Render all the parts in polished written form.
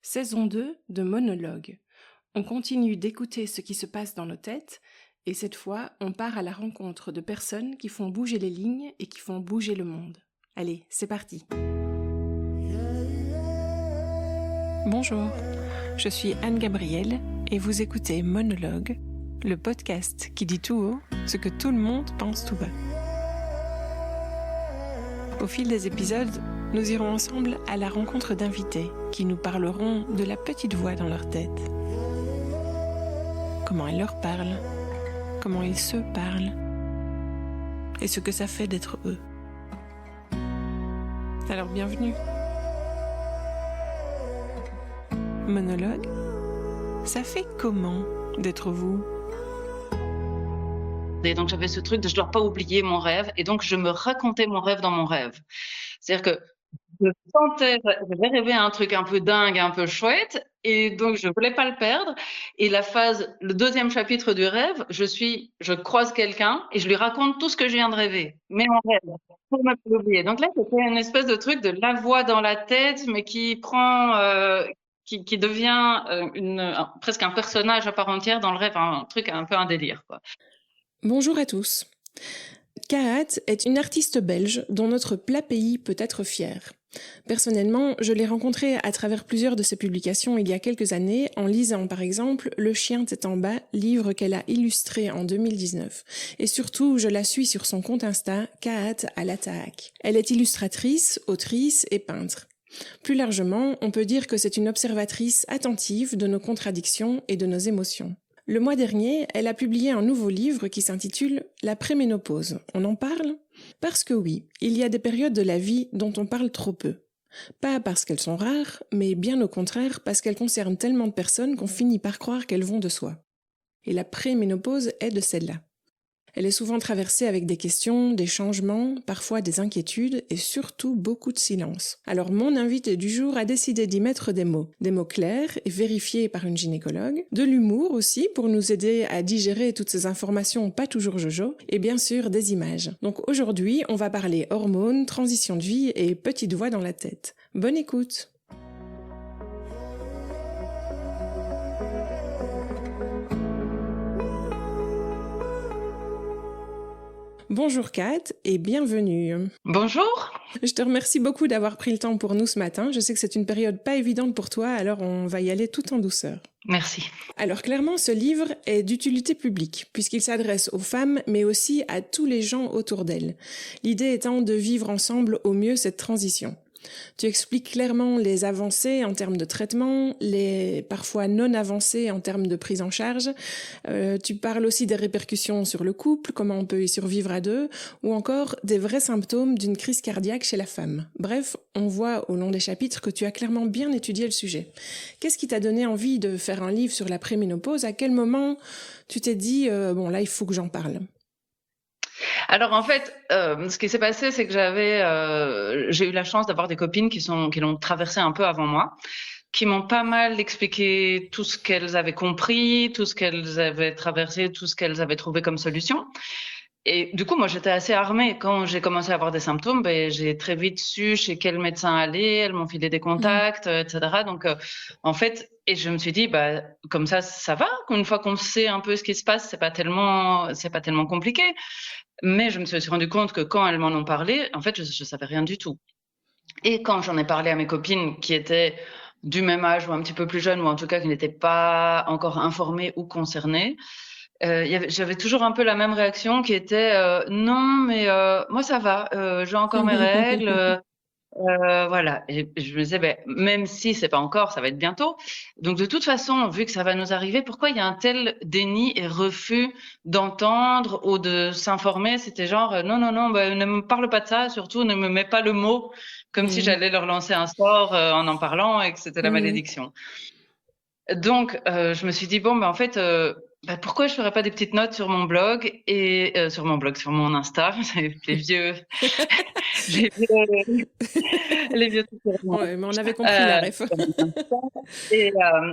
Saison 2 de Monologue. On continue d'écouter ce qui se passe dans nos têtes et cette fois, on part à la rencontre de personnes qui font bouger les lignes et qui font bouger le monde. Allez, c'est parti. Bonjour, je suis Anne-Gabrielle et vous écoutez Monologue, le podcast qui dit tout haut ce que tout le monde pense tout bas. Au fil des épisodes, nous irons ensemble à la rencontre d'invités qui nous parleront de la petite voix dans leur tête. Comment elle leur parle, comment ils se parlent et ce que ça fait d'être eux. Alors bienvenue. Monologue, ça fait comment d'être vous ? Et donc j'avais ce truc de je dois pas oublier mon rêve, et donc je me racontais mon rêve dans mon rêve. C'est-à-dire que je sentais, j'avais rêvé un truc un peu dingue, un peu chouette, et donc je voulais pas le perdre. Et le deuxième chapitre du rêve, je croise quelqu'un et je lui raconte tout ce que je viens de rêver, mais en rêve, pour ne pas l'oublier. Donc là, c'était une espèce de truc de la voix dans la tête, mais qui prend, qui devient presque un personnage à part entière dans le rêve, un truc un peu un délire, quoi. Bonjour à tous. Kaat est une artiste belge dont notre plat pays peut être fier. Personnellement, je l'ai rencontrée à travers plusieurs de ses publications il y a quelques années en lisant par exemple Le chien tête en bas, livre qu'elle a illustré en 2019. Et surtout, je la suis sur son compte Insta, Kaat à la Taak. Elle est illustratrice, autrice et peintre. Plus largement, on peut dire que c'est une observatrice attentive de nos contradictions et de nos émotions. Le mois dernier, elle a publié un nouveau livre qui s'intitule « La préménopause ». On en parle ? Parce que oui, il y a des périodes de la vie dont on parle trop peu. Pas parce qu'elles sont rares, mais bien au contraire parce qu'elles concernent tellement de personnes qu'on finit par croire qu'elles vont de soi. Et la préménopause est de celle-là. Elle est souvent traversée avec des questions, des changements, parfois des inquiétudes et surtout beaucoup de silence. Alors mon invité du jour a décidé d'y mettre des mots clairs et vérifiés par une gynécologue, de l'humour aussi pour nous aider à digérer toutes ces informations pas toujours jojo, et bien sûr des images. Donc aujourd'hui, on va parler hormones, transition de vie et petite voix dans la tête. Bonne écoute! Bonjour Kat et bienvenue. Bonjour. Je te remercie beaucoup d'avoir pris le temps pour nous ce matin. Je sais que c'est une période pas évidente pour toi, alors on va y aller tout en douceur. Merci. Alors clairement, ce livre est d'utilité publique, puisqu'il s'adresse aux femmes, mais aussi à tous les gens autour d'elles. L'idée étant de vivre ensemble au mieux cette transition. Tu expliques clairement les avancées en termes de traitement, les parfois non avancées en termes de prise en charge. Tu parles aussi des répercussions sur le couple, comment on peut y survivre à deux, ou encore des vrais symptômes d'une crise cardiaque chez la femme. Bref, on voit au long des chapitres que tu as clairement bien étudié le sujet. Qu'est-ce qui t'a donné envie de faire un livre sur la préménopause ? À quel moment tu t'es dit bon là il faut que j'en parle ? Alors en fait, ce qui s'est passé, c'est que j'ai eu la chance d'avoir des copines qui l'ont traversé un peu avant moi, qui m'ont pas mal expliqué tout ce qu'elles avaient compris, tout ce qu'elles avaient traversé, tout ce qu'elles avaient trouvé comme solution. Et du coup, moi, j'étais assez armée. Quand j'ai commencé à avoir des symptômes, j'ai très vite su chez quel médecin aller. Elles m'ont filé des contacts, etc. Donc, en fait, et je me suis dit, comme ça va. Une fois qu'on sait un peu ce qui se passe, c'est pas tellement compliqué. Mais je me suis rendu compte que quand elles m'en ont parlé, en fait, je savais rien du tout. Et quand j'en ai parlé à mes copines qui étaient du même âge ou un petit peu plus jeunes, ou en tout cas qui n'étaient pas encore informées ou concernées, j'avais toujours un peu la même réaction qui était non, mais moi ça va, j'ai encore mes règles. Voilà. Et je me disais, même si c'est pas encore, ça va être bientôt. Donc, de toute façon, vu que ça va nous arriver, pourquoi il y a un tel déni et refus d'entendre ou de s'informer? C'était genre, non, ne me parle pas de ça, surtout ne me mets pas le mot, comme si j'allais leur lancer un sort en parlant et que c'était la malédiction. Donc, je me suis dit, en fait, bah, pourquoi je ferais pas des petites notes sur mon blog et sur mon Insta, les vieux, les vieux, les vieux trucs sur mon- Ouais, mais on avait compris la euh, ref. sur mon Insta.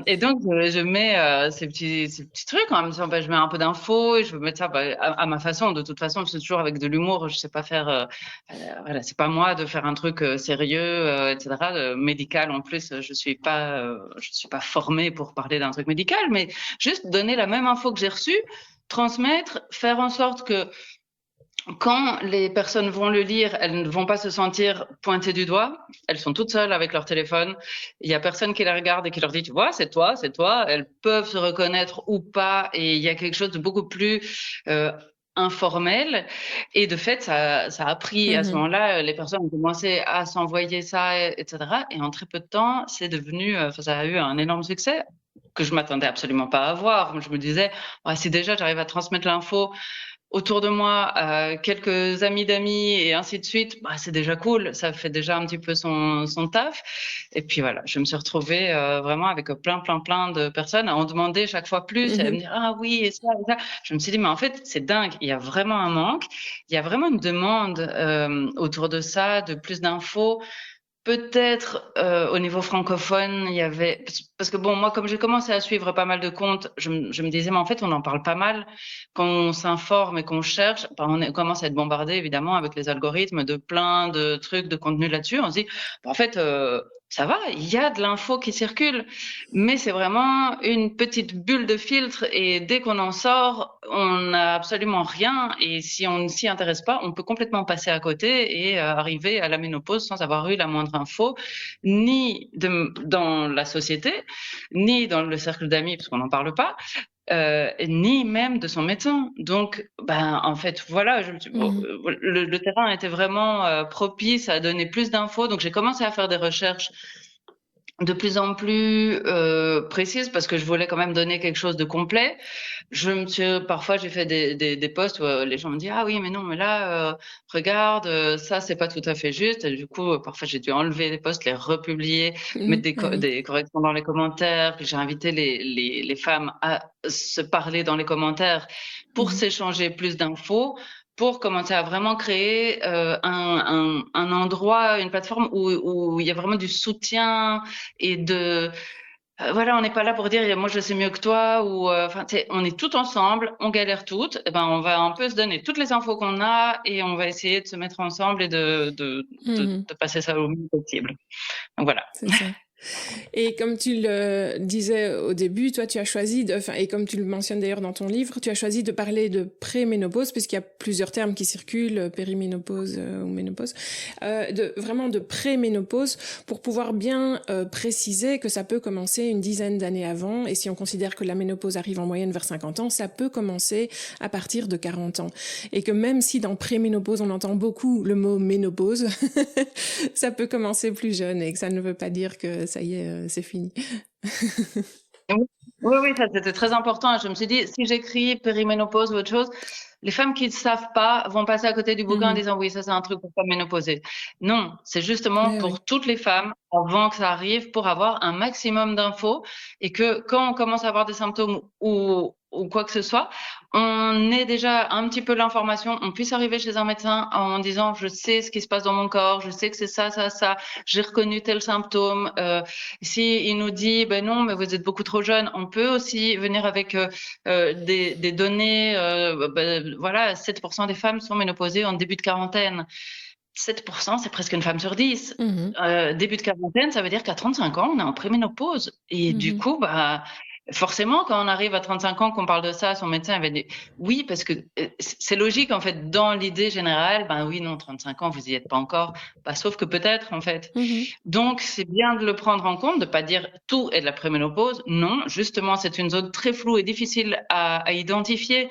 Et donc je mets ces petits trucs en même temps. Bah, je mets un peu d'infos et je veux mettre ça à ma façon. De toute façon, c'est toujours avec de l'humour. Je sais pas faire. Voilà, c'est pas moi de faire un truc sérieux, etc. Médical en plus. Je suis pas formée pour parler d'un truc médical, mais juste donner la même info que j'ai reçue, transmettre, faire en sorte que quand les personnes vont le lire, elles ne vont pas se sentir pointées du doigt. Elles sont toutes seules avec leur téléphone. Il y a personne qui les regarde et qui leur dit, tu vois, c'est toi, c'est toi. Elles peuvent se reconnaître ou pas. Et il y a quelque chose de beaucoup plus informel. Et de fait, ça a pris. À ce Mhm. moment-là, les personnes ont commencé à s'envoyer ça, etc. Et en très peu de temps, c'est devenu, ça a eu un énorme succès que je m'attendais absolument pas à avoir. Je me disais, ah, si déjà j'arrive à transmettre l'info autour de moi, quelques amis d'amis et ainsi de suite, bah, c'est déjà cool. Ça fait déjà un petit peu son taf. Et puis voilà, je me suis retrouvée vraiment avec plein de personnes à en demander chaque fois plus et à me Mhm. dire ah oui et ça et ça. Je me suis dit mais en fait c'est dingue. Il y a vraiment un manque. Il y a vraiment une demande autour de ça, de plus d'infos. Peut-être au niveau francophone, il y avait parce que bon moi comme j'ai commencé à suivre pas mal de comptes, je me disais mais en fait on en parle pas mal quand on s'informe et qu'on cherche, ben, on commence à être bombardé évidemment avec les algorithmes de plein de trucs de contenu là-dessus. On se dit ben, en fait ça va, il y a de l'info qui circule, mais c'est vraiment une petite bulle de filtre et dès qu'on en sort, on n'a absolument rien et si on ne s'y intéresse pas, on peut complètement passer à côté et arriver à la ménopause sans avoir eu la moindre info, dans la société, ni dans le cercle d'amis, parce qu'on n'en parle pas, ni même de son médecin. Donc, ben, en fait, voilà, Mhm. le terrain était vraiment propice à donner plus d'infos. Donc, j'ai commencé à faire des recherches de plus en plus précises parce que je voulais quand même donner quelque chose de complet. Parfois, j'ai fait des posts où les gens me disent, ah oui, mais non, mais là, regarde, ça, c'est pas tout à fait juste. Et du coup, parfois, j'ai dû enlever les posts, les republier, mettre Mhm. Ah oui. des corrections dans les commentaires. Puis j'ai invité les femmes à se parler dans les commentaires pour Mhm. s'échanger plus d'infos, pour commencer à vraiment créer un endroit, une plateforme où il y a vraiment du soutien et voilà, on n'est pas là pour dire moi je sais mieux que toi ou enfin on est tout ensemble, on galère toutes, et ben on va un peu se donner toutes les infos qu'on a et on va essayer de se mettre ensemble et Mhm. de passer ça au mieux possible. Donc voilà. C'est ça. Et comme tu le disais au début, toi, tu as choisi enfin, et comme tu le mentionnes d'ailleurs dans ton livre, tu as choisi de parler de préménopause, puisqu'il y a plusieurs termes qui circulent, périménopause ou ménopause, vraiment de préménopause, pour pouvoir bien préciser que ça peut commencer une dizaine d'années avant, et si on considère que la ménopause arrive en moyenne vers 50 ans, ça peut commencer à partir de 40 ans. Et que même si dans préménopause, on entend beaucoup le mot ménopause, ça peut commencer plus jeune, et que ça ne veut pas dire que ça y est, c'est fini. Oui, oui, ça c'était très important. Je me suis dit, si j'écris périménopause ou autre chose, les femmes qui ne savent pas vont passer à côté du bouquin en Mhm. disant oui, ça c'est un truc pour femmes ménopausées. Non, c'est justement Ouais, ouais. pour toutes les femmes avant que ça arrive, pour avoir un maximum d'infos et que quand on commence à avoir des symptômes ou quoi que ce soit, on ait déjà un petit peu l'information, on puisse arriver chez un médecin en disant je sais ce qui se passe dans mon corps, je sais que c'est ça, j'ai reconnu tel symptôme. Si il nous dit ben non, mais vous êtes beaucoup trop jeune, on peut aussi venir avec des données. Voilà, 7% des femmes sont ménopausées en début de quarantaine. 7%, c'est presque une femme sur 10. Mhm. Début de quarantaine, ça veut dire qu'à 35 ans, on est en préménopause. Et du Mhm. coup, bah, forcément, quand on arrive à 35 ans, qu'on parle de ça, son médecin va dire oui, parce que c'est logique, en fait, dans l'idée générale, ben oui, non, 35 ans, vous y êtes pas encore. Bah, sauf que peut-être, en fait. Mhm. Donc, c'est bien de le prendre en compte, de pas dire tout est de la préménopause. Non, justement, c'est une zone très floue et difficile à identifier,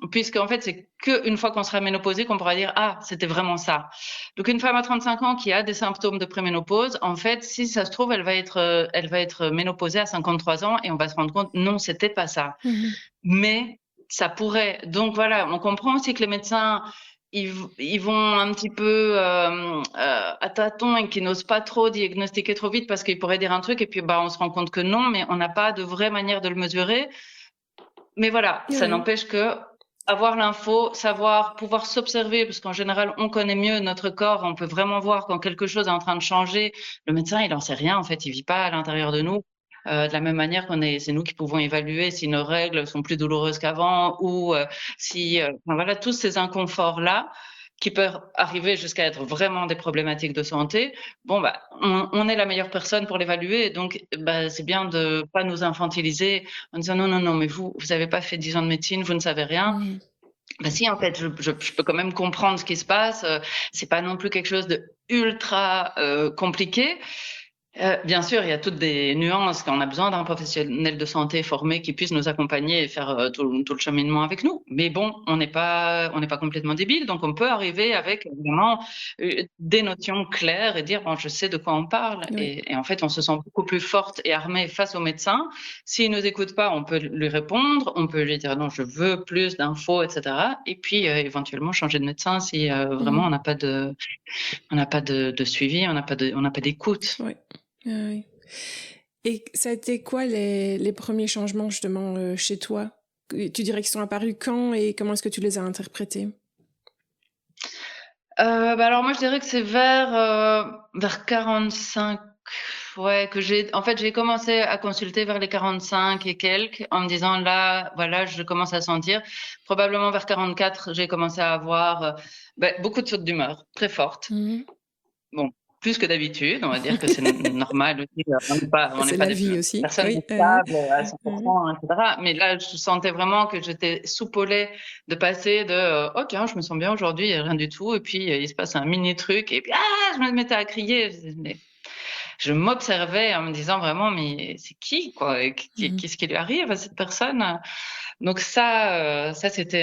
puisque en fait, c'est qu'une fois qu'on sera ménopausé qu'on pourra dire ah, c'était vraiment ça. Donc, une femme à 35 ans qui a des symptômes de préménopause, en fait, si ça se trouve, elle va être ménopausée à 53 ans et on va se rendre compte non, c'était pas ça. Mhm. Mais ça pourrait. Donc voilà, on comprend aussi que les médecins ils vont un petit peu à tâtons et qu'ils n'osent pas trop diagnostiquer trop vite parce qu'ils pourraient dire un truc et puis bah on se rend compte que non, mais on n'a pas de vraie manière de le mesurer. Mais voilà, ça Oui. n'empêche que avoir l'info, savoir, pouvoir s'observer, parce qu'en général, on connaît mieux notre corps, on peut vraiment voir quand quelque chose est en train de changer. Le médecin, il en sait rien, en fait, il vit pas à l'intérieur de nous. De la même manière c'est nous qui pouvons évaluer si nos règles sont plus douloureuses qu'avant ou si, enfin, voilà, tous ces inconforts-là qui peuvent arriver jusqu'à être vraiment des problématiques de santé. Bon, bah, on est la meilleure personne pour l'évaluer, donc bah, c'est bien de pas nous infantiliser en disant non, non, non, mais vous avez pas fait 10 ans de médecine, vous ne savez rien. Mhm. Bah si, en fait, je peux quand même comprendre ce qui se passe. C'est pas non plus quelque chose de ultra compliqué. Bien sûr, il y a toutes des nuances qu'on a besoin d'un professionnel de santé formé qui puisse nous accompagner et faire tout le cheminement avec nous. Mais bon, on n'est pas complètement débile, donc on peut arriver avec vraiment des notions claires et dire bon, je sais de quoi on parle. Oui. Et en fait, on se sent beaucoup plus forte et armée face au médecin. S'il nous écoute pas, on peut lui répondre, on peut lui dire non, je veux plus d'infos, etc. Et puis éventuellement changer de médecin si vraiment Mhm. on n'a pas de suivi, on n'a pas d'écoute. Oui. Oui. Et ça a été quoi les premiers changements justement chez toi? Tu dirais qu'ils sont apparus quand et comment est-ce que tu les as interprétés? Bah alors moi je dirais que c'est vers 45, ouais, que j'ai commencé à consulter vers les 45 et quelques en me disant là voilà je commence à sentir. Probablement vers 44 j'ai commencé à avoir beaucoup de sautes d'humeur très fortes. Mhm. Bon, plus que d'habitude, on va dire que c'est normal aussi. On n'est C'est pas la des vie aussi. personnes Oui. stables à Mhm. 100%, etc. Mais là, je sentais vraiment que j'étais soupolée de passer de oh tiens, je me sens bien aujourd'hui, il y a rien du tout, et puis il se passe un mini truc, et puis je me mettais à crier. Mais je m'observais en me disant vraiment, mais c'est qui quoi? Mhm. Qu'est-ce qui lui arrive à cette personne? Donc ça c'était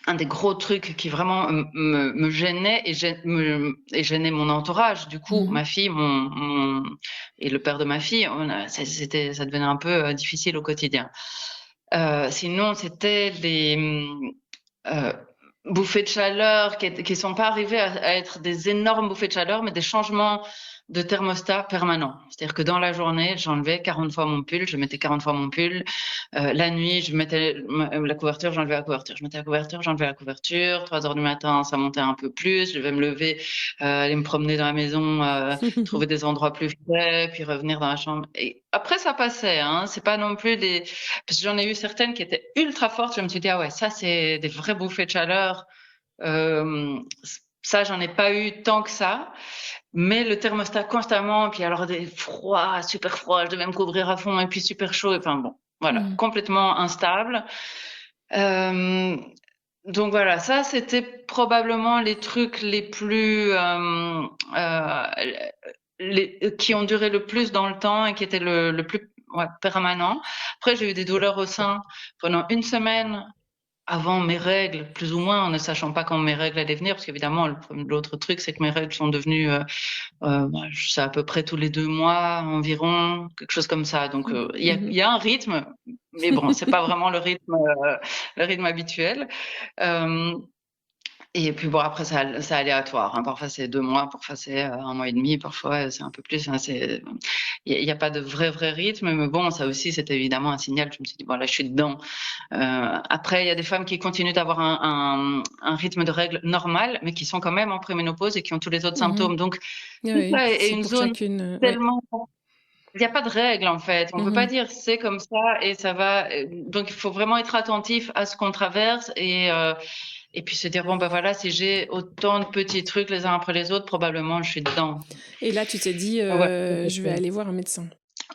un des gros trucs qui vraiment me gênait et gênait mon entourage. Du coup, Mhm. ma fille, et le père de ma fille, ça devenait un peu difficile au quotidien. Sinon, c'était les euh, bouffées de chaleur qui sont pas arrivées à être des énormes bouffées de chaleur, mais des changements de thermostat permanents. C'est-à-dire que dans la journée, j'enlevais 40 fois mon pull, je mettais 40 fois mon pull. La nuit, je mettais la couverture, j'enlevais la couverture. Je mettais la couverture, j'enlevais la couverture. 3 heures du matin, ça montait un peu plus. Je devais me lever, aller me promener dans la maison, trouver des endroits plus frais, puis revenir dans la chambre. Et après, ça passait, hein. C'est pas non plus parce que j'en ai eu certaines qui étaient ultra fortes. Je me suis dit, ah ouais, ça, c'est des vraies bouffées de chaleur. Euh, Ça, j'en ai pas eu tant que ça. Mais le thermostat constamment, puis alors des froids, super froids, je devais me couvrir à fond, et puis super chaud, enfin bon, voilà, Mhm. complètement instable. Euh, donc voilà, ça c'était probablement les trucs les plus euh, qui ont duré le plus dans le temps et qui étaient le plus permanent. Après, j'ai eu des douleurs au sein pendant une semaine avant mes règles, plus ou moins, en ne sachant pas quand mes règles allaient venir, parce qu'évidemment, l'autre truc, c'est que mes règles sont devenues, c'est à peu près tous les 2 mois environ, quelque chose comme ça. Donc, il Mhm. y a un rythme, mais bon, c'est pas vraiment le rythme habituel. Euh, et puis bon, après, c'est aléatoire, hein. Parfois, c'est 2 mois, parfois, c'est 1 mois et demi, parfois, c'est un peu plus, hein. Il y a pas de vrai rythme, mais bon, ça aussi, c'était évidemment un signal. Je me suis dit, bon, là, je suis dedans. Après, il y a des femmes qui continuent d'avoir un rythme de règles normal, mais qui sont quand même en préménopause et qui ont tous les autres Mhm. symptômes. Donc, tout Oui, ça est c'est une pour zone chacune. Ouais. tellement. Il n'y a pas de règle, en fait. On ne peut pas Mhm. dire c'est comme ça et ça va. Donc, il faut vraiment être attentif à ce qu'on traverse et puis se dire, bon, ben voilà, si j'ai autant de petits trucs les uns après les autres, probablement je suis dedans. Et là, tu t'es dit, Ouais, je vais aller voir un médecin.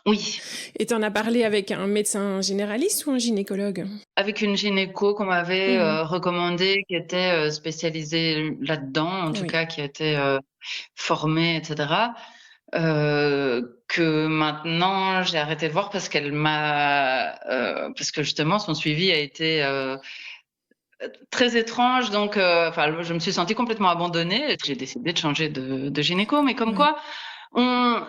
oui, Et t'en as parlé avec un médecin généraliste ou un gynécologue? avec une gynéco qu'on m'avait Mhm. recommandée, qui était spécialisée là-dedans, en tout Oui. cas qui était formée, etc. Que maintenant j'ai arrêté de voir parce parce que justement son suivi a été très étrange. Donc, enfin, je me suis sentie complètement abandonnée. J'ai décidé de changer de gynéco, mais comme Oui. quoi.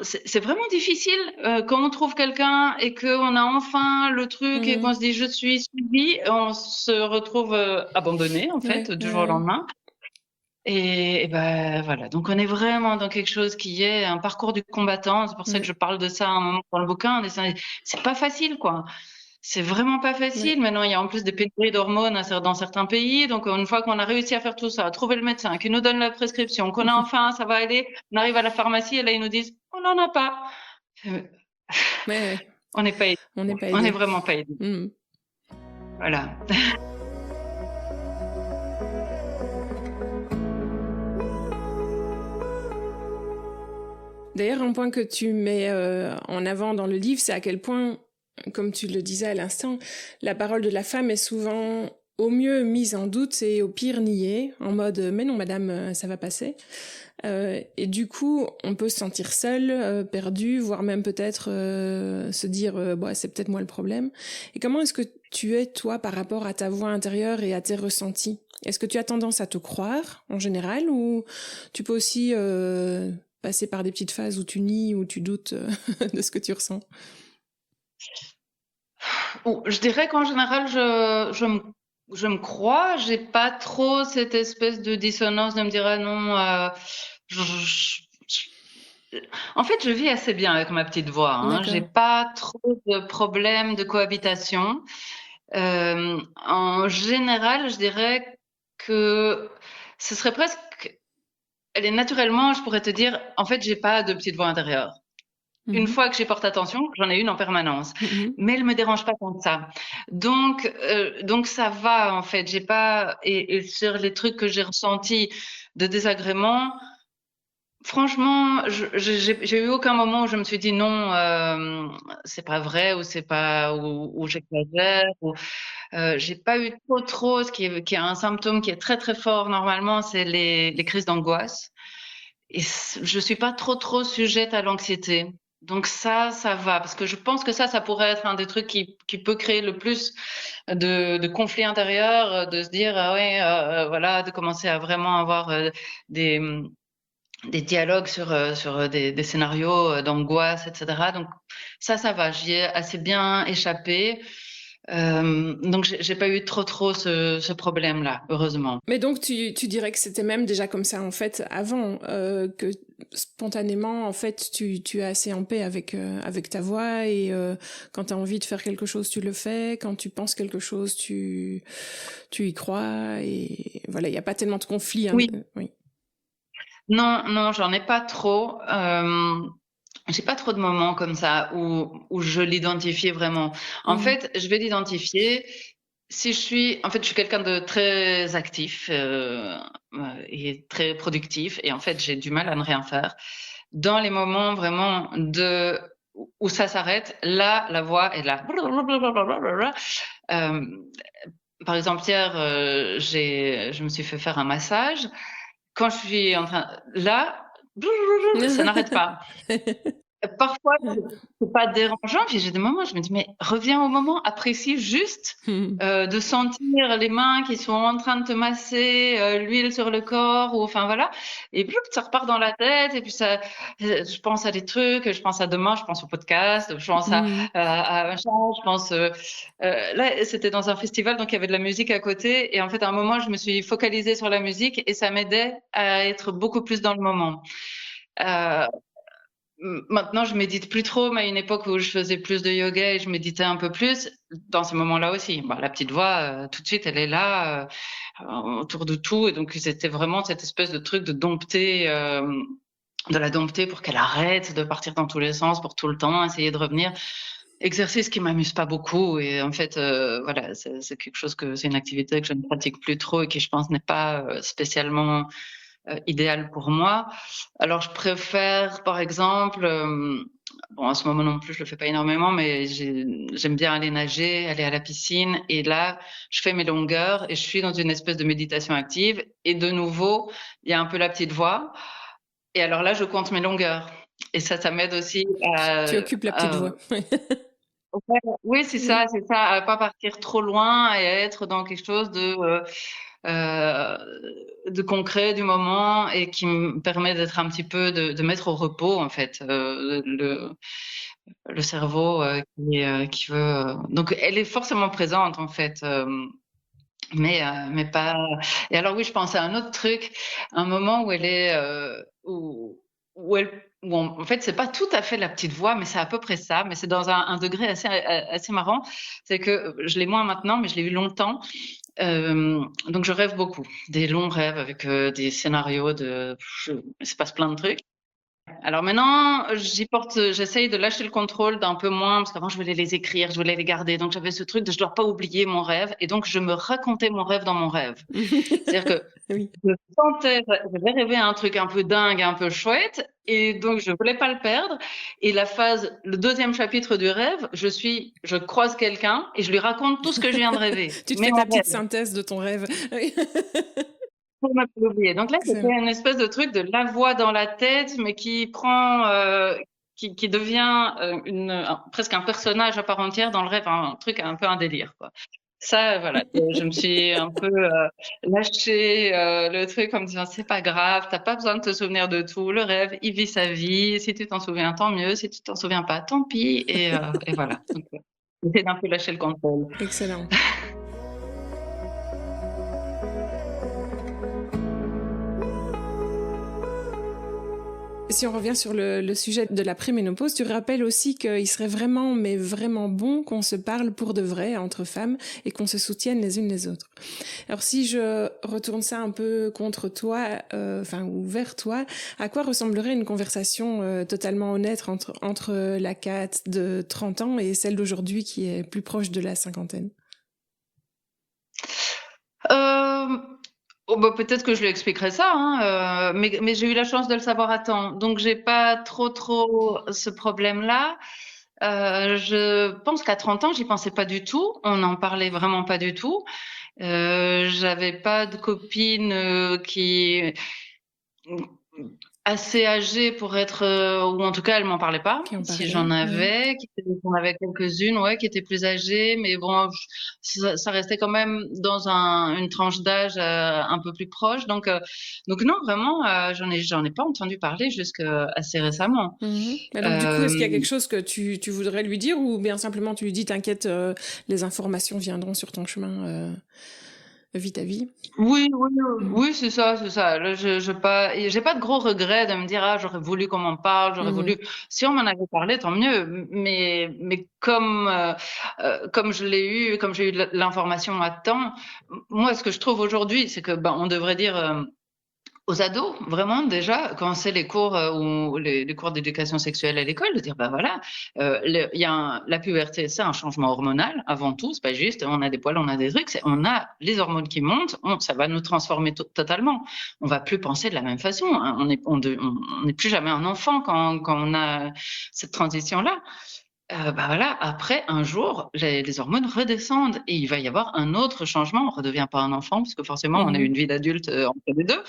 C'est vraiment difficile quand on trouve quelqu'un et qu'on a enfin le truc et Mhm. qu'on se dit je suis suivi, on se retrouve abandonné en fait Ouais, du jour au ouais. lendemain. Et ben voilà, donc on est vraiment dans quelque chose qui est un parcours du combattant. C'est pour ça que Ouais. je parle de ça à un moment dans le bouquin. C'est pas facile quoi. c'est vraiment pas facile. Ouais. Maintenant, il y a en plus des pénuries d'hormones dans certains pays. Donc, une fois qu'on a réussi à faire tout ça, à trouver le médecin qui nous donne la prescription, qu'on a enfin, ça va aller, on arrive à la pharmacie et là, ils nous disent, on n'en a pas. Euh, Ouais, ouais. On n'est pas aidé. On n'est pas On n'est aidé. vraiment pas aidé. Mm. Voilà. D'ailleurs, un point que tu mets en avant dans le livre, c'est à quel point, comme tu le disais à l'instant, la parole de la femme est souvent au mieux mise en doute et au pire niée, en mode « mais non madame, ça va passer ». Et du coup, on peut se sentir seul, perdu, voire même peut-être se dire bah, c'est peut-être moi le problème. Et comment est-ce que tu es, toi, par rapport à ta voix intérieure et à tes ressentis? Est-ce que tu as tendance à te croire, en général, ou tu peux aussi passer par des petites phases où tu nies, où tu doutes de ce que tu ressens? Je dirais qu'en général, je me crois. J'ai pas trop cette espèce de dissonance de me dire ah non. En fait, je vis assez bien avec ma petite voix. Hein. J'ai D'accord. pas trop de problèmes de cohabitation. En général, je dirais que ce serait presque. Elle est naturellement, je pourrais te dire, en fait, j'ai pas de petite voix intérieure. Une Mhm. fois que j'y porte attention, j'en ai une en permanence, Mhm. mais elle me dérange pas tant que ça. Donc ça va en fait. J'ai pas et sur les trucs que j'ai ressentis de désagrément, franchement, j'ai eu aucun moment où je me suis dit non, c'est pas vrai ou c'est pas ou j'exagère ou j'ai pas eu trop qui est un symptôme qui est très très fort normalement, c'est les crises d'angoisse. Et je suis pas trop sujette à l'anxiété. Donc ça va, parce que je pense que ça pourrait être un des trucs qui peut créer le plus de conflits intérieurs, de se dire ah ouais, voilà, de commencer à vraiment avoir des des dialogues sur des scénarios d'angoisse, etc. Donc ça va, j'y ai assez bien échappé. Donc j'ai pas eu trop ce problème-là, heureusement. Mais donc tu dirais que c'était même déjà comme ça en fait avant, que spontanément en fait tu es assez en paix avec ta voix et quand tu as envie de faire quelque chose tu le fais, quand tu penses quelque chose tu y crois et voilà, il n'y a pas tellement de conflits. Hein, Oui, oui. non, j'en ai pas trop. J'ai pas trop de moments comme ça où je l'identifiais vraiment. En Mhm. fait, je vais l'identifier si je suis quelqu'un de très actif et très productif, et en fait, j'ai du mal à ne rien faire. Dans les moments vraiment où ça s'arrête, là, la voix est là. Euh, Par exemple, hier, je me suis fait faire un massage. Quand je suis en train, là, ça n'arrête pas. Parfois, c'est pas dérangeant, puis j'ai des moments, je me dis: «Mais reviens au moment, apprécie juste, de sentir les mains qui sont en train de te masser, l'huile sur le corps ou enfin voilà» et puis ça repart dans la tête et puis ça, je pense à des trucs, je pense à demain, je pense au podcast, je pense Mhm. à machin, je pense, là, c'était dans un festival, donc il y avait de la musique à côté et en fait, à un moment, je me suis focalisée sur la musique et ça m'aidait à être beaucoup plus dans le moment. Heu Maintenant, je médite plus trop, mais à une époque où je faisais plus de yoga et je méditais un peu plus, dans ces moments-là aussi. Bah, la petite voix, tout de suite, elle est là, autour de tout et donc c'était vraiment cette espèce de truc de dompter, de la dompter pour qu'elle arrête de partir dans tous les sens pour tout le temps, essayer de revenir. Exercice qui m'amuse pas beaucoup et en fait, voilà, c'est quelque chose c'est une activité que je ne pratique plus trop et qui, je pense, n'est pas, spécialement idéal pour moi. Alors je préfère, par exemple, bon en ce moment non plus je le fais pas énormément, mais j'aime bien aller nager, aller à la piscine et là je fais mes longueurs et je suis dans une espèce de méditation active et de nouveau il y a un peu la petite voix et alors là je compte mes longueurs et ça m'aide aussi Tu occupes la petite à voix. ouais, oui, c'est ça, à pas partir trop loin et à être dans quelque chose de concret du moment et qui me permet d'être un petit peu de mettre au repos en fait le cerveau qui veut. Donc elle est forcément présente en fait, mais pas. Et alors oui, je pense à un autre truc, un moment où elle est où elle en fait, c'est pas tout à fait la petite voix, mais c'est à peu près ça, mais c'est dans un degré assez marrant. C'est que je l'ai moins maintenant, mais je l'ai eu longtemps. Donc je rêve beaucoup, des longs rêves avec des scénarios il se passe plein de trucs. Alors maintenant, j'essaye de lâcher le contrôle d'un peu moins, parce qu'avant je voulais les écrire, je voulais les garder, donc j'avais ce truc de je dois pas oublier mon rêve, et donc je me racontais mon rêve dans mon rêve. C'est-à-dire que Oui. j'avais rêvé un truc un peu dingue, un peu chouette, et donc je voulais pas le perdre. Et le deuxième chapitre du rêve, je croise quelqu'un et je lui raconte tout ce que je viens de rêver. Tu te Mais fais en ta petite rêve, synthèse de ton rêve. Oui. pour ne pas l'oublier. Donc là, c'était Excellent. une espèce de truc de la voix dans la tête, mais qui devient presque un personnage à part entière dans le rêve, un truc un peu un délire, quoi. Ça, voilà, je me suis un peu lâché le truc en me disant c'est pas grave, t'as pas besoin de te souvenir de tout, le rêve, il vit sa vie, si tu t'en souviens, tant mieux, si tu t'en souviens pas, tant pis, et voilà. Donc, j'essaie d'un peu lâcher le contrôle. Excellent. Si on revient sur le sujet de la préménopause, tu rappelles aussi qu'il serait vraiment, mais vraiment bon qu'on se parle pour de vrai entre femmes et qu'on se soutienne les unes les autres. Alors si je retourne ça un peu contre toi, ou vers toi, à quoi ressemblerait une conversation totalement honnête entre la Kat de 30 ans et celle d'aujourd'hui qui est plus proche de la cinquantaine? Bah, peut-être que je lui expliquerai ça, hein, mais j'ai eu la chance de le savoir à temps, donc j'ai pas trop ce problème-là. Je pense qu'à 30 ans, j'y pensais pas du tout. On n'en parlait vraiment pas du tout. J'avais pas de copine qui assez âgée pour être, ou en tout cas, elle m'en parlait pas. Qui en Si parlait, j'en oui. avais, j'en avais quelques-unes, ouais, qui étaient plus âgées, mais bon, ça restait quand même dans une tranche d'âge un peu plus proche. Donc non, vraiment, j'en ai pas entendu parler jusqu'à assez récemment. Mhm. Et donc du coup, Euh, est-ce qu'il y a quelque chose que tu voudrais lui dire ou bien simplement tu lui dis t'inquiète, les informations viendront sur ton chemin vite à vie? Oui, oui, Mhm. oui, c'est ça, c'est ça. Là, j'ai pas de gros regrets de me dire, ah, j'aurais voulu qu'on m'en parle, j'aurais Mhm. voulu. Si on m'en avait parlé, tant mieux. Mais comme je l'ai eu, comme j'ai eu l'information à temps, moi, ce que je trouve aujourd'hui, c'est que, ben, on devrait dire, aux ados, vraiment déjà, quand c'est les cours ou les cours d'éducation sexuelle à l'école, de dire bah voilà, la puberté, c'est un changement hormonal avant tout, c'est pas juste on a des poils, on a des trucs, on a les hormones qui montent, ça va nous transformer totalement. On va plus penser de la même façon, hein. On n'est plus jamais un enfant quand on a cette transition là. Bah voilà, après, un jour, les hormones redescendent et il va y avoir un autre changement. On redevient pas un enfant parce que forcément, on a une Mhm. vie d'adulte entre les deux,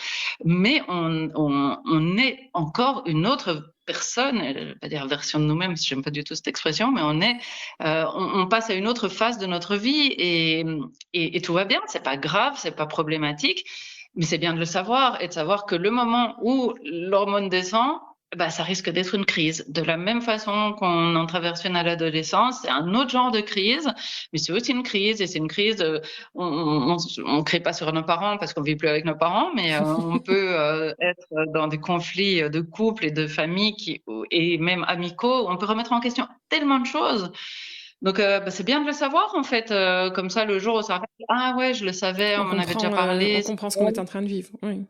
mais on est encore une autre personne, je vais pas dire version de nous-mêmes, si j'aime pas du tout cette expression, mais on passe à une autre phase de notre vie et tout va bien. C'est pas grave, c'est pas problématique, mais c'est bien de le savoir et de savoir que le moment où l'hormone descend, bah, ça risque d'être une crise. De la même façon qu'on en traverse une à l'adolescence, c'est un autre genre de crise, mais c'est aussi une crise et c'est une crise. On crée pas sur nos parents parce qu'on vit plus avec nos parents, mais on peut être dans des conflits de couple et de famille et même amicaux. On peut remettre en question tellement de choses. Donc, bah, c'est bien de le savoir en fait. Comme ça, le jour où ça arrive, ah ouais, je le savais, on m'en avait déjà On parlé. comprend ce qu'on est en train de vivre. Oui.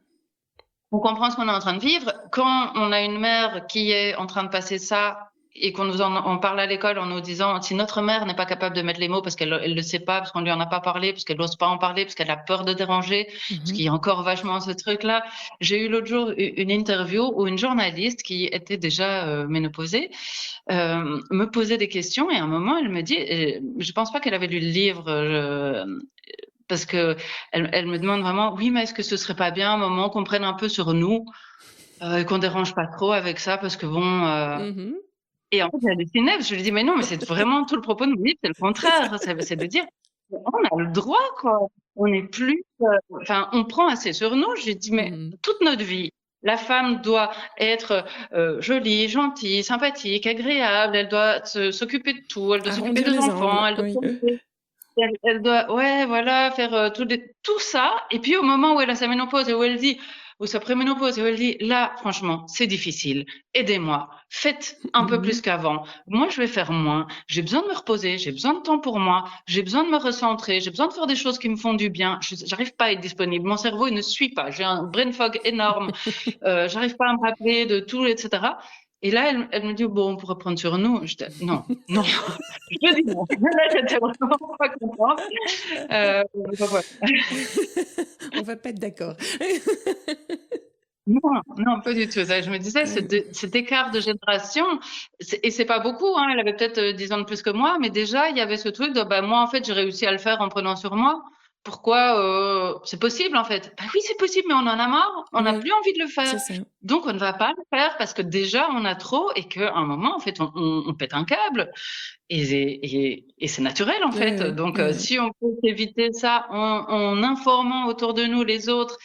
On comprend ce qu'on est en train de vivre. Quand on a une mère qui est en train de passer ça et qu'on on parle à l'école en nous disant si notre mère n'est pas capable de mettre les mots parce qu'elle le sait pas, parce qu'on lui en a pas parlé, parce qu'elle n'ose pas en parler, parce qu'elle a peur de déranger, parce qu'il y a encore vachement ce truc-là. J'ai eu l'autre jour une interview où une journaliste qui était déjà ménopausée me posait des questions et à un moment elle me dit, je pense pas qu'elle avait lu le livre, parce que elle me demande vraiment, oui, mais est-ce que ce serait pas bien un moment qu'on prenne un peu sur nous et qu'on dérange pas trop avec ça, parce que bon. Mhm. Et en fait, j'ai halluciné, parce que je lui dis, mais non, mais c'est vraiment tout le propos de mon livre, c'est le C'est ça. contraire, c'est de dire, on a le droit, quoi. On n'est plus, enfin, on prend assez sur nous. Je lui dis, mais Mhm. toute notre vie, la femme doit être jolie, gentille, sympathique, agréable. Elle doit s'occuper de tout. Elle doit s'occuper Arrondir des les angles, enfants. Elle oui. doit elle doit, ouais, voilà, faire tout ça. Et puis au moment où elle a sa ménopause et où elle dit, ou sa préménopause, et où elle dit, là, franchement, c'est difficile, aidez-moi, faites un peu plus qu'avant, moi je vais faire moins, j'ai besoin de me reposer, j'ai besoin de temps pour moi, j'ai besoin de me recentrer, j'ai besoin de faire des choses qui me font du bien, j'arrive pas à être disponible, mon cerveau il ne suit pas, j'ai un brain fog énorme, j'arrive pas à me rappeler de tout, etc. Et là, elle me dit, bon, on pourrait prendre sur nous. Je dis, non, non, je dis non. Là, j'étais vraiment pas contente. On va pas être d'accord. Non, non, pas du tout. Ça, je me disais, cet écart de génération, et c'est pas beaucoup, hein, elle avait peut-être 10 ans de plus que moi, mais déjà, il y avait ce truc de, bah, moi, en fait, j'ai réussi à le faire en prenant sur moi. Pourquoi c'est possible, en fait? Bah oui, c'est possible, mais on en a marre, on n'a plus envie de le faire. C'est ça. Donc, on ne va pas le faire parce que déjà, on a trop et qu'à un moment, en fait, on pète un câble. Et c'est naturel, en fait. Donc, si on peut éviter ça en informant autour de nous les autres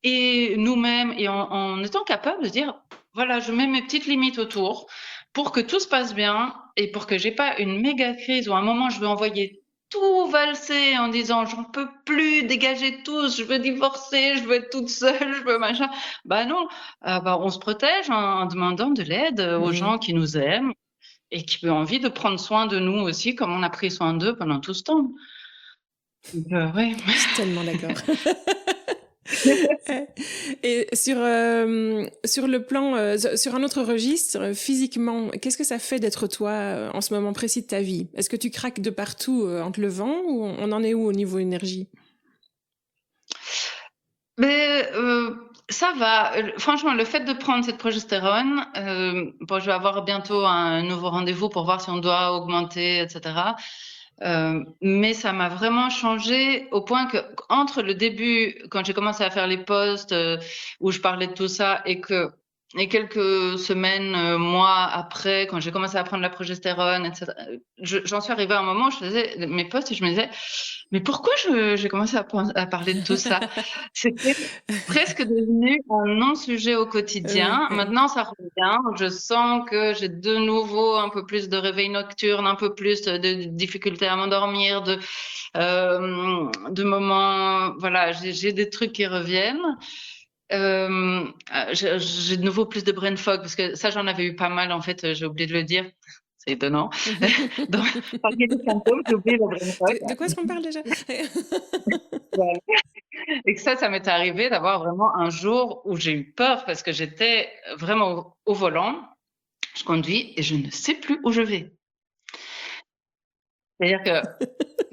et nous-mêmes, et en étant capable de dire, voilà, je mets mes petites limites autour pour que tout se passe bien et pour que j'ai pas une méga crise où à un moment je veux envoyer tout valser en disant j'en peux plus, dégagez tous, je veux divorcer, je veux être toute seule, je veux machin. Bah non, bah on se protège en demandant de l'aide aux gens qui nous aiment et qui ont envie de prendre soin de nous aussi, comme on a pris soin d'eux pendant tout ce temps. Donc, ouais. Je suis tellement d'accord. Et sur le plan, sur un autre registre, physiquement, qu'est-ce que ça fait d'être toi en ce moment précis de ta vie? Est-ce que tu craques de partout en te levant ou on en est où au niveau énergie? Mais ça va. Franchement, le fait de prendre cette progestérone, bon, je vais avoir bientôt un nouveau rendez-vous pour voir si on doit augmenter, etc. Mais ça m'a vraiment changé au point que entre le début, quand j'ai commencé à faire les posts où je parlais de tout ça et quelques semaines, mois après, quand j'ai commencé à prendre la progestérone, etc., j'en suis arrivée à un moment où je faisais mes posts et je me disais, mais pourquoi j'ai commencé à parler de tout ça? C'était presque devenu un non-sujet au quotidien. Maintenant, ça revient. Je sens que j'ai de nouveau un peu plus de réveil nocturne, un peu plus de difficultés à m'endormir, de moments, voilà, j'ai des trucs qui reviennent. J'ai de nouveau plus de brain fog parce que ça, j'en avais eu pas mal, en fait, j'ai oublié de le dire. C'est étonnant. Donc, parmi les symptômes, j'ai oublié le brain fog. De quoi est-ce qu'on parle déjà? Voilà. Et que ça m'est arrivé d'avoir vraiment un jour où j'ai eu peur parce que j'étais vraiment au volant, je conduis et je ne sais plus où je vais. C'est-à-dire que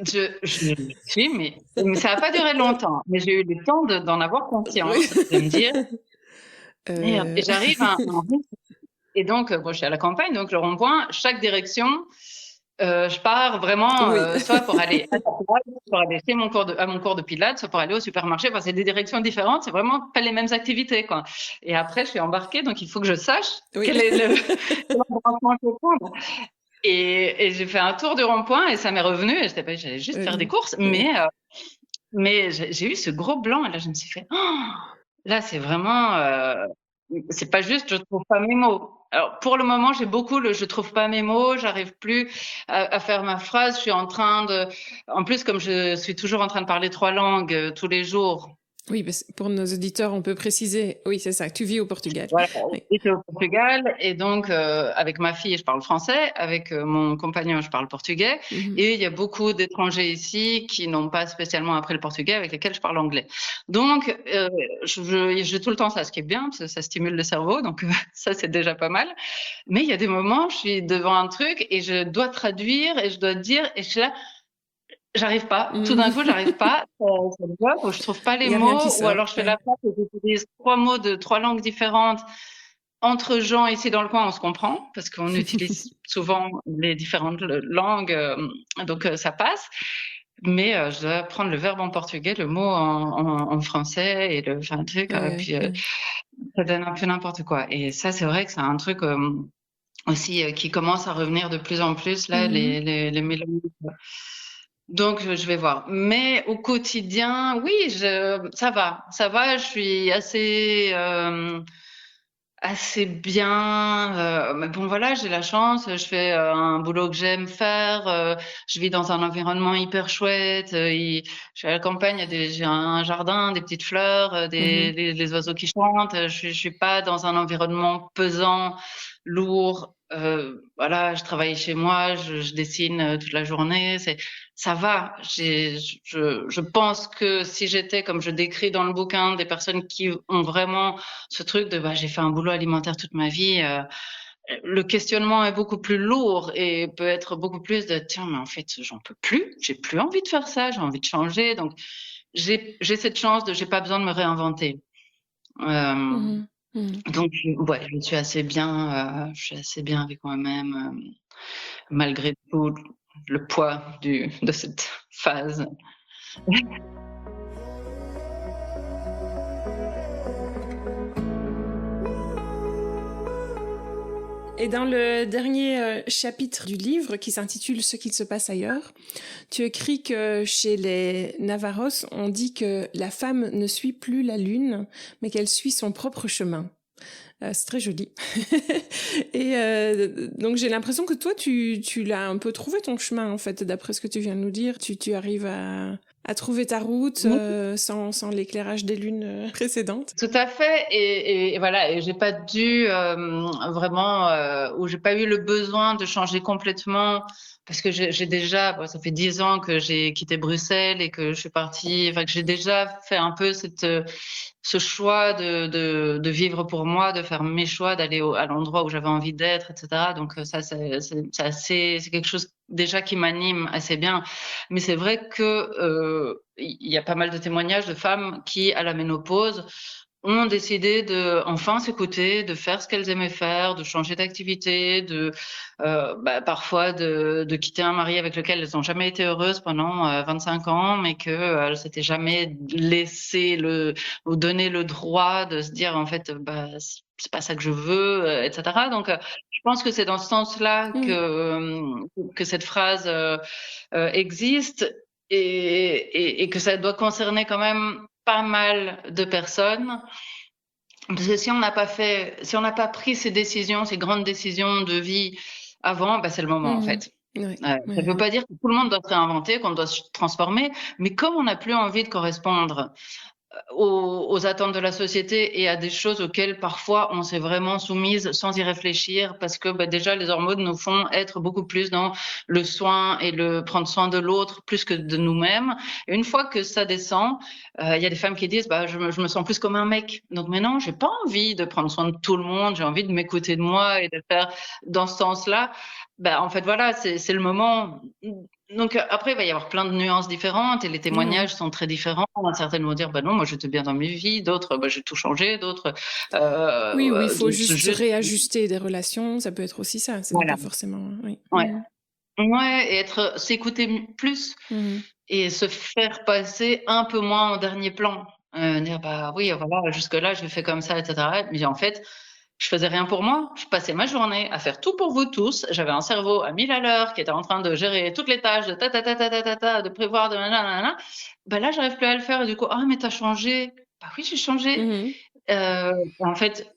je suis, mais ça n'a pas duré longtemps, mais j'ai eu le temps d'en avoir conscience, de me dire, merde, et j'arrive à un et donc, bon, je suis à la campagne, donc le rond-point, chaque direction, je pars vraiment soit pour aller à la plage, pour aller à mon cours de pilates, soit pour aller au supermarché. Enfin, c'est des directions différentes, c'est vraiment pas les mêmes activités, quoi. Et après, je suis embarquée, donc il faut que je sache quel est l'embarquement que je vais prendre. Et j'ai fait un tour du rond-point et ça m'est revenu. Et j'allais juste faire des courses, mais j'ai eu ce gros blanc et là, je me suis fait, oh, là, c'est vraiment, c'est pas juste, je trouve pas mes mots. Alors, pour le moment, j'ai beaucoup je trouve pas mes mots, j'arrive plus à faire ma phrase. Je suis en train en plus, comme je suis toujours en train de parler 3 langues tous les jours. Oui, pour nos auditeurs, on peut préciser. Oui, c'est ça. Tu vis au Portugal. Voilà, j'étais au Portugal et donc avec ma fille, je parle français, avec mon compagnon, je parle portugais. Et il y a beaucoup d'étrangers ici qui n'ont pas spécialement appris le portugais, avec lesquels je parle anglais. Donc, j'ai tout le temps ça, ce qui est bien, parce que ça stimule le cerveau. Donc, ça, c'est déjà pas mal. Mais il y a des moments, je suis devant un truc et je dois traduire et je dois dire, et je suis là, j'arrive pas. Tout d'un coup, j'arrive pas. Ça bloque, ou je trouve pas les mots, ou alors je fais la phrase et j'utilise 3 mots de 3 langues différentes. Entre gens ici dans le coin, on se comprend parce qu'on utilise souvent les différentes langues, donc ça passe. Mais je dois prendre le verbe en portugais, le mot en français et le truc, puis ça donne un peu n'importe quoi. Et ça, c'est vrai que c'est un truc aussi qui commence à revenir de plus en plus là, les mélanges. Donc, je vais voir. Mais au quotidien, oui, ça va. Je suis assez assez bien, mais bon voilà, j'ai la chance, je fais un boulot que j'aime faire, je vis dans un environnement hyper chouette, je suis à la campagne, j'ai un jardin, des petites fleurs, Mhm. les oiseaux qui chantent, je suis pas dans un environnement pesant, lourd, voilà, je travaille chez moi, je dessine toute la journée, ça va. Je pense que si j'étais comme je décris dans le bouquin, des personnes qui ont vraiment ce truc de bah, j'ai fait un boulot alimentaire toute ma vie, le questionnement est beaucoup plus lourd et peut être beaucoup plus de tiens, mais en fait, j'en peux plus, j'ai plus envie de faire ça, j'ai envie de changer. Donc, j'ai cette chance de j'ai pas besoin de me réinventer. Euh, Mhm. Mhm. donc, ouais, je suis assez bien avec moi-même, malgré tout le poids de cette phase. Et dans le dernier chapitre du livre, qui s'intitule Ce qu'il se passe ailleurs, tu écris que chez les Navarros, on dit que la femme ne suit plus la lune, mais qu'elle suit son propre chemin. C'est très joli. Et donc j'ai l'impression que toi, tu l'as un peu trouvé ton chemin, en fait, d'après ce que tu viens de nous dire. Tu arrives à trouver ta route sans l'éclairage des lunes précédentes. Tout à fait, et voilà, et j'ai pas dû vraiment, ou j'ai pas eu le besoin de changer complètement, parce que j'ai déjà, bon, ça fait 10 ans que j'ai quitté Bruxelles et que je suis partie, enfin que j'ai déjà fait un peu ce choix de vivre pour moi, de faire mes choix, d'aller à l'endroit où j'avais envie d'être, etc. Donc ça, c'est quelque chose déjà qui m'anime assez bien. Mais c'est vrai que il y a pas mal de témoignages de femmes qui, à la ménopause, ont décidé de enfin s'écouter, de faire ce qu'elles aimaient faire, de changer d'activité, bah, parfois de quitter un mari avec lequel elles n'ont jamais été heureuses pendant 25 ans, mais que elles s'étaient jamais laissé ou donné le droit de se dire en fait bah c'est pas ça que je veux, etc. Donc je pense que c'est dans ce sens-là Mm. que cette phrase existe et que ça doit concerner quand même pas mal de personnes. Parce que si on n'a pas pris ces décisions, ces grandes décisions de vie avant, bah, c'est le moment en Mhm. fait. Ouais, Ça ne veut ouais. pas dire que tout le monde doit se réinventer, qu'on doit se transformer, mais comme on n'a plus envie de correspondre aux attentes de la société et à des choses auxquelles parfois on s'est vraiment soumise sans y réfléchir parce que bah, déjà les hormones nous font être beaucoup plus dans le soin et le prendre soin de l'autre plus que de nous-mêmes. Et une fois que ça descend, il y a des femmes qui disent bah je me sens plus comme un mec. Donc mais non, j'ai pas envie de prendre soin de tout le monde, j'ai envie de m'écouter de moi et de faire dans ce sens-là. Bah en fait voilà, c'est le moment. Donc après, il va y avoir plein de nuances différentes et les Ouais. témoignages sont très différents. Certaines vont dire, bah non, moi j'étais bien dans mes vies, d'autres, bah j'ai tout changé, d'autres, Oui, ou il faut c'est juste juste, réajuster des relations, ça peut être aussi ça, c'est voilà, pas forcément... Oui. ouais, Mhm. ouais, et s'écouter plus Mhm. et se faire passer un peu moins au dernier plan. Dire, bah oui, voilà, jusque-là, je fais comme ça, etc. Mais en fait, je faisais rien pour moi. Je passais ma journée à faire tout pour vous tous. J'avais un cerveau à 1000 à l'heure qui était en train de gérer toutes les tâches, de de prévoir, de nanana. Bah là, j'arrive plus à le faire. Et du coup, ah, mais t'as changé. Bah oui, j'ai changé. Mhm. En fait,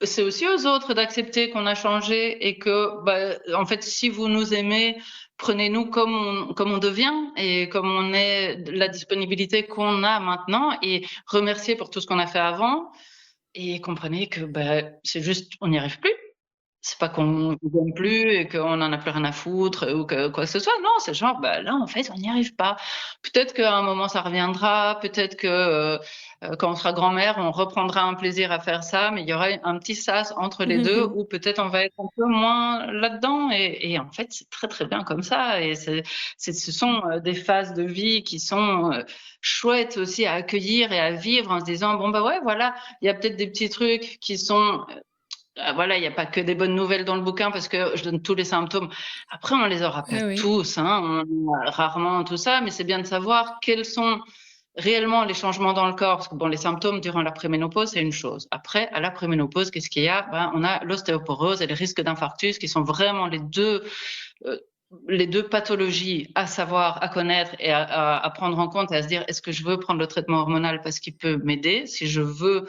c'est aussi aux autres d'accepter qu'on a changé et que, bah, en fait, si vous nous aimez, prenez-nous comme on devient et comme on est, la disponibilité qu'on a maintenant et remerciez pour tout ce qu'on a fait avant et comprenez que, bah, c'est juste, on n'y arrive plus. C'est pas qu'on vous aime plus et qu'on en a plus rien à foutre ou que quoi que ce soit. Non, c'est genre, bah, là, en fait, on n'y arrive pas. Peut-être qu'à un moment, ça reviendra. Peut-être que, quand on sera grand-mère, on reprendra un plaisir à faire ça, mais il y aura un petit sas entre les 2 Mhm. où peut-être on va être un peu moins là-dedans et en fait, c'est très, très bien comme ça et ce sont, des phases de vie qui sont, chouettes aussi à accueillir et à vivre en se disant: «Bon, bah, ouais, voilà, il y a peut-être des petits trucs qui sont, voilà, il n'y a pas que des bonnes nouvelles dans le bouquin parce que je donne tous les symptômes. Après, on les aura pas Ah oui. tous, hein, on a rarement tout ça, mais c'est bien de savoir quels sont réellement les changements dans le corps. Parce que bon, les symptômes durant la préménopause, c'est une chose. Après, à la préménopause, qu'est-ce qu'il y a? Ben, on a l'ostéoporose et les risques d'infarctus qui sont vraiment euh, les deux pathologies à savoir, à connaître et à prendre en compte et à se dire est-ce que je veux prendre le traitement hormonal parce qu'il peut m'aider? Si je veux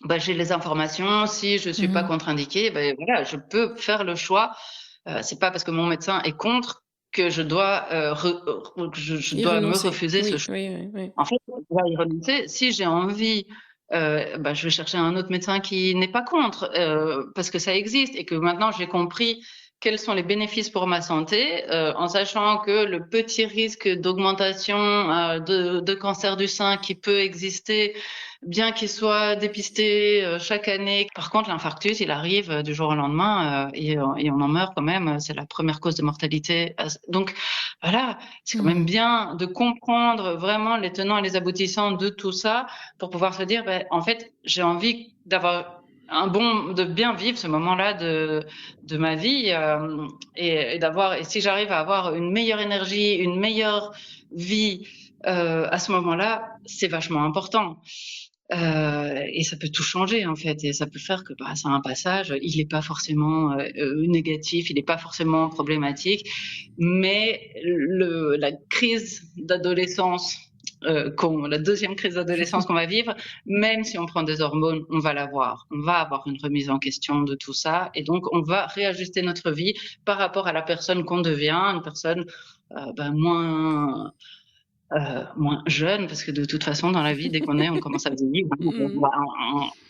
bah, j'ai les informations. Si je suis pas contre-indiquée, ben voilà, je peux faire le choix. C'est pas parce que mon médecin est contre que je dois je Y dois me renoncer. refuser ce Oui, choix. oui, oui, oui. En fait, je dois y renoncer. Si j'ai envie, bah, je vais chercher un autre médecin qui n'est pas contre, parce que ça existe et que maintenant j'ai compris quels sont les bénéfices pour ma santé, en sachant que le petit risque d'augmentation de cancer du sein qui peut exister, bien qu'il soit dépisté chaque année. Par contre, l'infarctus, il arrive du jour au lendemain et on en meurt quand même. C'est la première cause de mortalité. Donc voilà, c'est quand même bien de comprendre vraiment les tenants et les aboutissants de tout ça pour pouvoir se dire, ben, en fait, j'ai envie d'avoir de bien vivre ce moment-là de ma vie et si j'arrive à avoir une meilleure énergie, une meilleure vie à ce moment-là, c'est vachement important. Et ça peut tout changer en fait, et ça peut faire que bah, c'est un passage, il n'est pas forcément négatif, il n'est pas forcément problématique, mais la crise d'adolescence, la deuxième crise d'adolescence qu'on va vivre, même si on prend des hormones, on va l'avoir. On va avoir une remise en question de tout ça, et donc on va réajuster notre vie par rapport à la personne qu'on devient, une personne ben, moins jeune, parce que de toute façon, dans la vie, dès qu'on est, on commence à vieillir.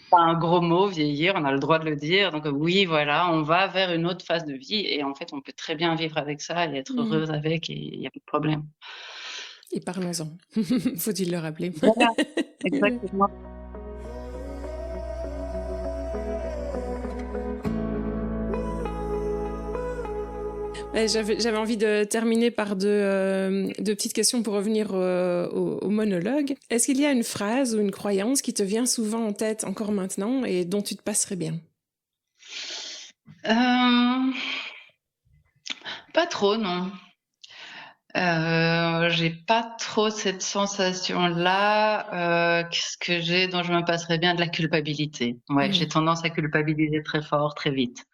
Pas un gros mot, vieillir, on a le droit de le dire. Donc oui, voilà, on va vers une autre phase de vie et en fait, on peut très bien vivre avec ça et être heureuse avec et il n'y a pas de problème. Et parlons-en. Faut-il le rappeler? Voilà, exactement. J'avais envie de terminer par deux petites questions pour revenir au monologue. Est-ce qu'il y a une phrase ou une croyance qui te vient souvent en tête encore maintenant et dont tu te passerais bien? Pas trop, non. J'ai pas trop cette sensation-là. Qu'est-ce que j'ai dont je me passerais bien? De la culpabilité. Ouais, j'ai tendance à culpabiliser très fort, très vite.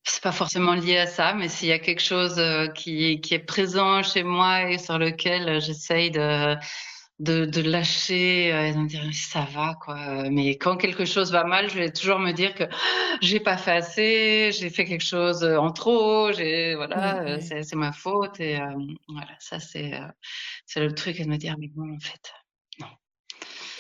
C'est pas forcément lié à ça, mais s'il y a quelque chose qui est présent chez moi et sur lequel j'essaye de lâcher et de me dire ça va quoi. Mais quand quelque chose va mal, je vais toujours me dire que j'ai pas fait assez, j'ai fait quelque chose en trop, voilà, c'est ma faute et voilà, ça c'est le truc, et de me dire mais bon en fait non.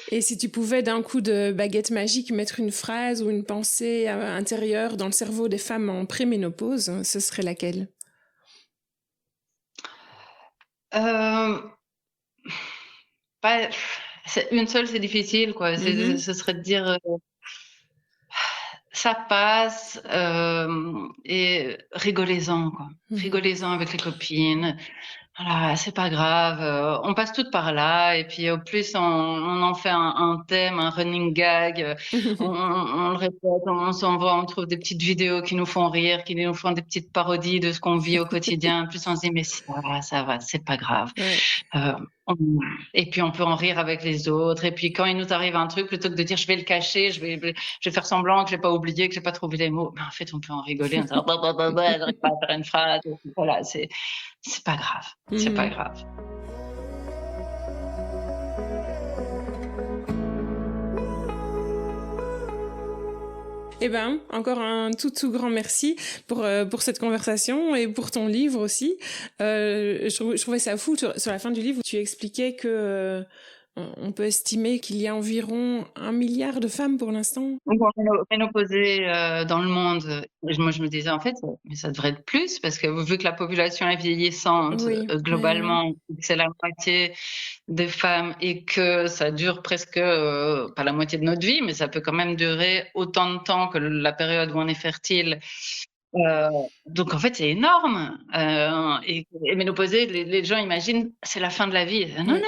Et si tu pouvais d'un coup de baguette magique mettre une phrase ou une pensée intérieure dans le cerveau des femmes en préménopause, ce serait laquelle? Pas une seule, c'est difficile quoi. Ce serait de dire ça passe et rigolez-en quoi. Rigolez-en avec les copines. Voilà, c'est pas grave. On passe toutes par là et puis au plus on en fait un thème, un running gag. On le répète, on s'envoie, on trouve des petites vidéos qui nous font rire, qui nous font des petites parodies de ce qu'on vit au quotidien. Plus on se dit mais ça va, c'est pas grave. Ouais. Et puis on peut en rire avec les autres. Et puis quand il nous arrive un truc, plutôt que de dire je vais le cacher, je vais faire semblant que j'ai pas oublié, que j'ai pas trouvé les mots, mais en fait on peut en rigoler, en disant j'arrive pas à faire une phrase. Voilà, c'est pas grave, c'est pas grave. Eh ben, encore un tout grand merci pour cette conversation et pour ton livre aussi. Je trouvais ça fou. Sur la fin du livre, tu expliquais que on peut estimer qu'il y a environ 1 milliard de femmes pour l'instant. Ménopausées dans le monde. Moi, je me disais en fait, mais ça devrait être plus parce que vu que la population est vieillissante globalement, c'est la moitié des femmes et que ça dure presque pas la moitié de notre vie, mais ça peut quand même durer autant de temps que la période où on est fertile. Donc en fait c'est énorme et ménopausée, les gens imaginent c'est la fin de la vie. Non.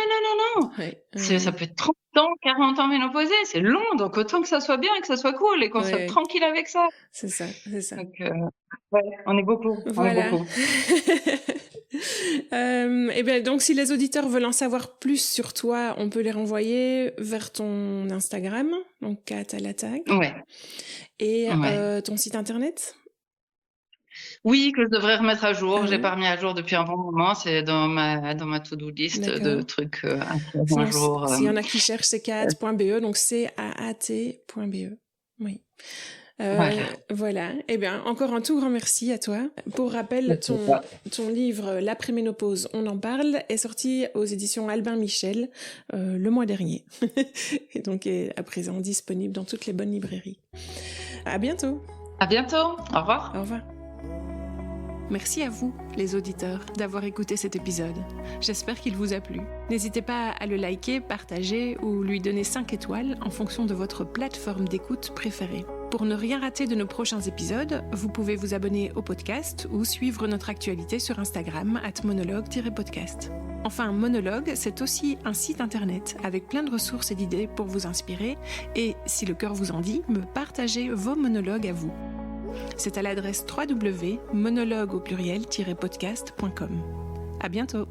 Ça peut être 30 ans, 40 ans ménopausée, c'est long, donc autant que ça soit bien et que ça soit cool et qu'on soit tranquille avec ça. C'est ça. Donc on est beaucoup. Voilà. On est beaucoup. Et bien donc si les auditeurs veulent en savoir plus sur toi, on peut les renvoyer vers ton Instagram, donc Kat à l'attaque. Ouais. Et ton site internet? Oui, que je devrais remettre à jour. Ah J'ai oui. pas remis à jour depuis un bon moment. C'est dans ma to-do list de D'accord. trucs à faire un Sinon, jour. s'il y en a qui cherchent, c'est caat.be, donc caat.be. Oui. Voilà. Voilà. Eh bien, encore un tout grand merci à toi. Pour rappel, ton livre L'après-ménopause, on en parle, est sorti aux éditions Albin Michel le mois dernier. Et donc est à présent disponible dans toutes les bonnes librairies. À bientôt. À bientôt. Au revoir. Au revoir. Merci à vous, les auditeurs, d'avoir écouté cet épisode. J'espère qu'il vous a plu. N'hésitez pas à le liker, partager ou lui donner 5 étoiles en fonction de votre plateforme d'écoute préférée. Pour ne rien rater de nos prochains épisodes, vous pouvez vous abonner au podcast ou suivre notre actualité sur Instagram @monologue-podcast. Enfin, Monologue, c'est aussi un site internet avec plein de ressources et d'idées pour vous inspirer et, si le cœur vous en dit, me partager vos monologues à vous. C'est à l'adresse www.monologue-podcast.com. À bientôt.